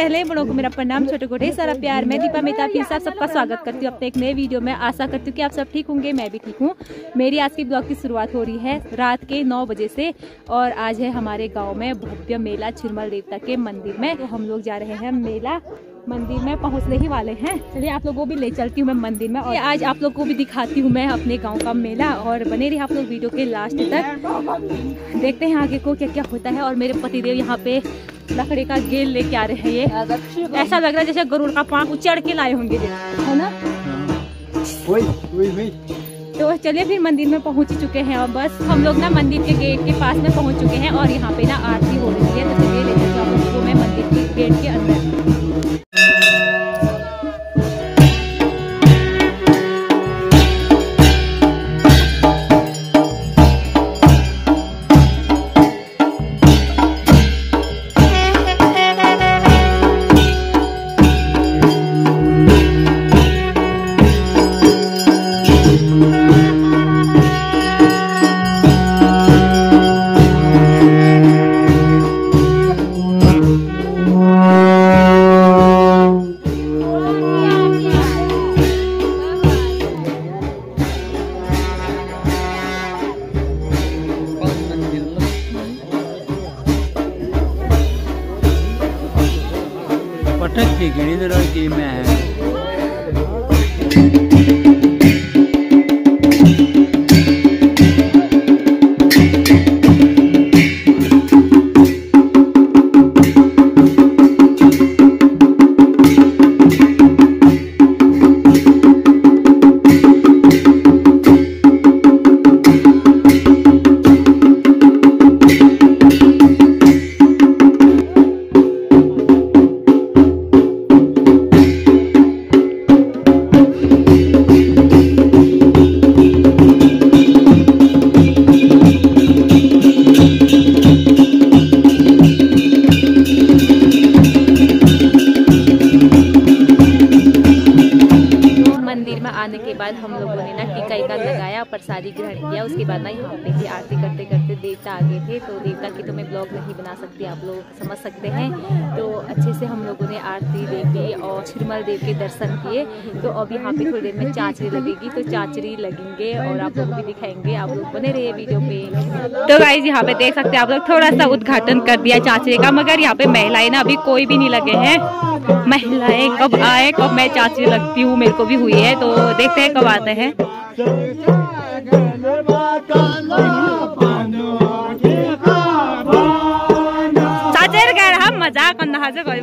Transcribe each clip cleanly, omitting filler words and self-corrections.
पहले बड़ों को मेरा प्रणाम, छोटे को ढेर सारा प्यार। मैं दीपा मेहता आप सबका स्वागत करती हूँ अपने एक नए वीडियो में। आशा करती हूँ कि आप सब ठीक होंगे, मैं भी ठीक हूँ। मेरी आज की ब्लॉग की शुरुआत हो रही है रात के 9 बजे से और आज है हमारे गांव में भव्य मेला छिरमल देवता के मंदिर में। तो हम लोग जा रहे हैं मेला मंदिर में, पहुंचने ही वाले हैं। चलिए आप लोगों को भी ले चलती हूँ मैं मंदिर में और आज आप लोगों को भी दिखाती हूँ मैं अपने गांव का मेला। और बने रहे आप लोग वीडियो के लास्ट तक, देखते हैं आगे को क्या क्या होता है। और मेरे पतिदेव यहाँ पे लकड़ी का गेल लेके आ रहे हैं। ये ऐसा लग रहा है जैसे गरुड़ का पाँव उचड़ के लाए होंगे, है ना। तो चलिए फिर मंदिर में पहुंच चुके हैं और बस हम लोग ना मंदिर के गेट के पास में पहुंच चुके हैं और यहाँ पे ना आरती हो रही है। तो चलिए ले चलते हैं आप लोगों को मैं मंदिर के गेट के अंदर। पटक के गिरी की में है। आने के बाद हम लोगों ने ना टीका इका लगाया, प्रसादी ग्रहण किया। उसके बाद ना यहाँ पे ही आरती करते करते देवता आ गए थे। तो देवता की तो मैं ब्लॉग नहीं बना सकती, आप लोग समझ सकते हैं। तो अच्छे से हम लोगों ने आरती देखी और छिरमल देव के दर्शन किए। तो अब यहाँ पे थोड़ी देर में चाचरी लगेगी, तो चाचरी लगेंगे और आप लोग भी दिखाएंगे। आप लोग बने रहिए वीडियो पे। तो गाइस यहाँ पे देख सकते हैं आप लोग, थोड़ा सा उद्घाटन कर दिया चाचरी का, मगर यहाँ पे महिलाएं ना अभी कोई भी नहीं लगे हैं। महिलाएं कब आए, कब मैं चाचरी लगती हूँ, मेरे को भी हुई है। तो देखते हैं कब आते हैं। चाचर गए हम मजाक करना से कोई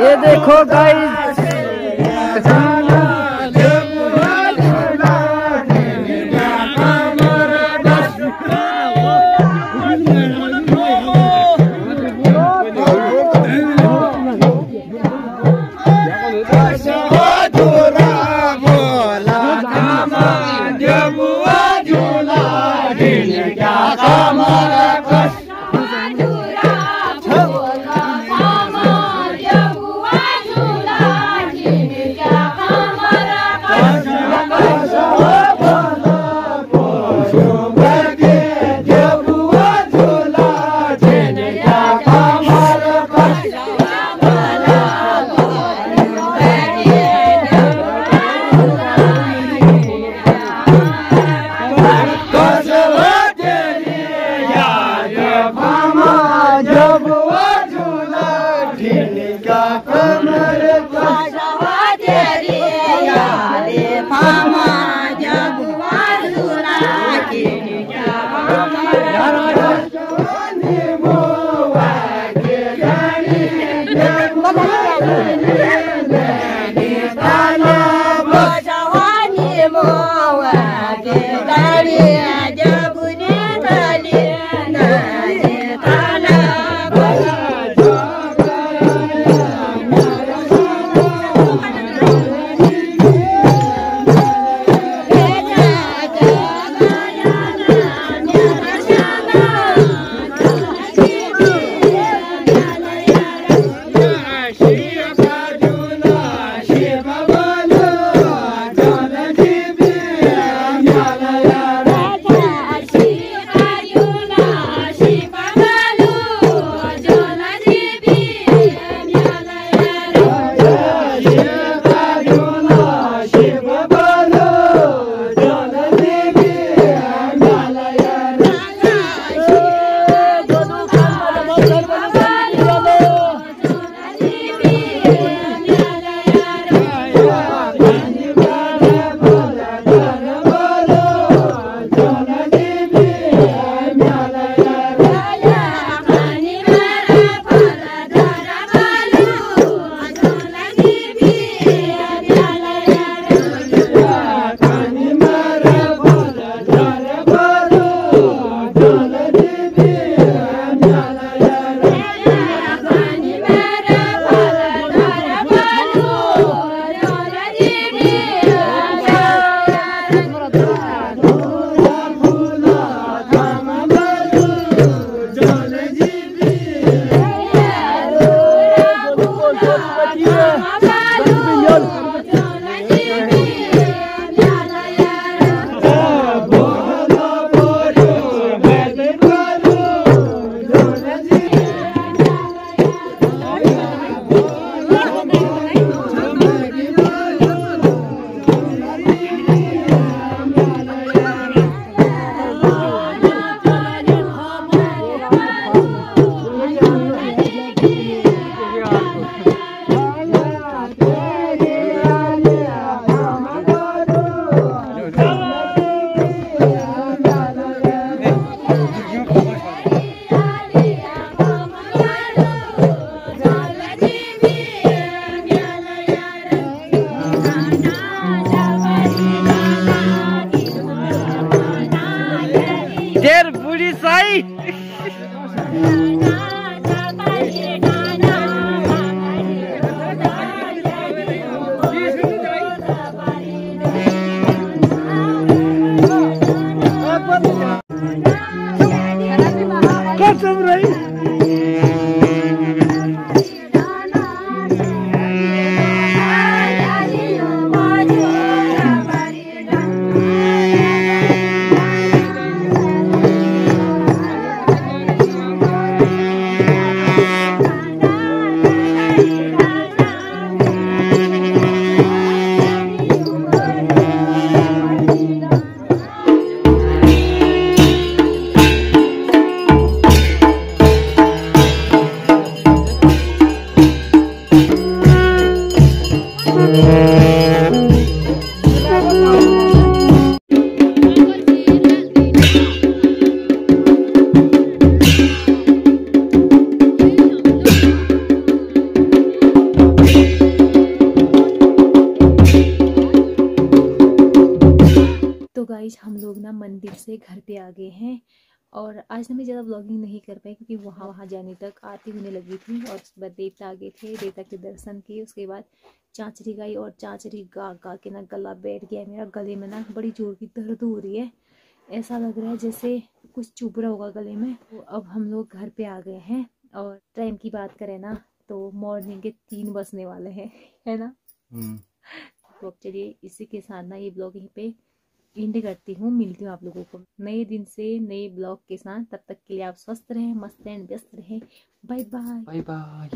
ये देखो गाइस, देर बुढ़ी साई कसम रही तो गाइज हम लोग ना मंदिर से घर पे आ गए हैं और आज ना मैं ज़्यादा ब्लॉगिंग नहीं कर पाई क्योंकि वहाँ जाने तक आरती होने लगी थी और उसके बाद देवता आ गए थे, देवता के दर्शन किए। उसके बाद चांचरी गाई और चांचरी गा के ना गला बैठ गया मेरा। गले में ना बड़ी जोर की दर्द हो रही है, ऐसा लग रहा है जैसे कुछ चुभ रहा होगा गले में। तो अब हम लोग घर पे आ गए हैं और टाइम की बात करें ना तो मॉर्निंग के 3 बजने वाले हैं, है ना। तो अब चलिए इसी के साथ ना ये ब्लॉग यहीं पे एंड करती हूँ। मिलती हूँ आप लोगों को नए दिन से नए ब्लॉग के साथ। तब तक के लिए आप स्वस्थ रहें, मस्त रहें, व्यस्त रहें। Bye bye. Bye by.